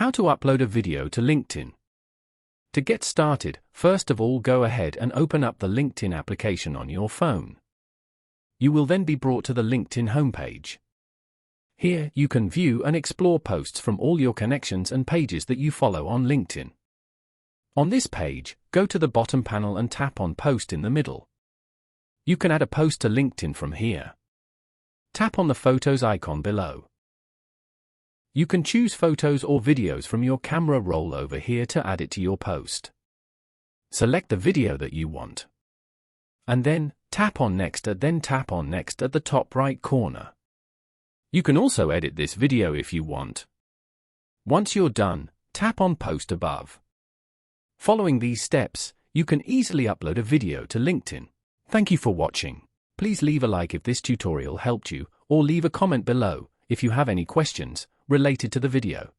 How to upload a video to LinkedIn. To get started, first of all go ahead and open up the LinkedIn application on your phone. You will then be brought to the LinkedIn homepage. Here, you can view and explore posts from all your connections and pages that you follow on LinkedIn. On this page, go to the bottom panel and tap on Post in the middle. You can add a post to LinkedIn from here. Tap on the photos icon below. You can choose photos or videos from your camera roll over here to add it to your post. Select the video that you want. And then, tap on Next at the top right corner. You can also edit this video if you want. Once you're done, tap on Post above. Following these steps, you can easily upload a video to LinkedIn. Thank you for watching. Please leave a like if this tutorial helped you, or leave a comment below if you have any questions related to the video.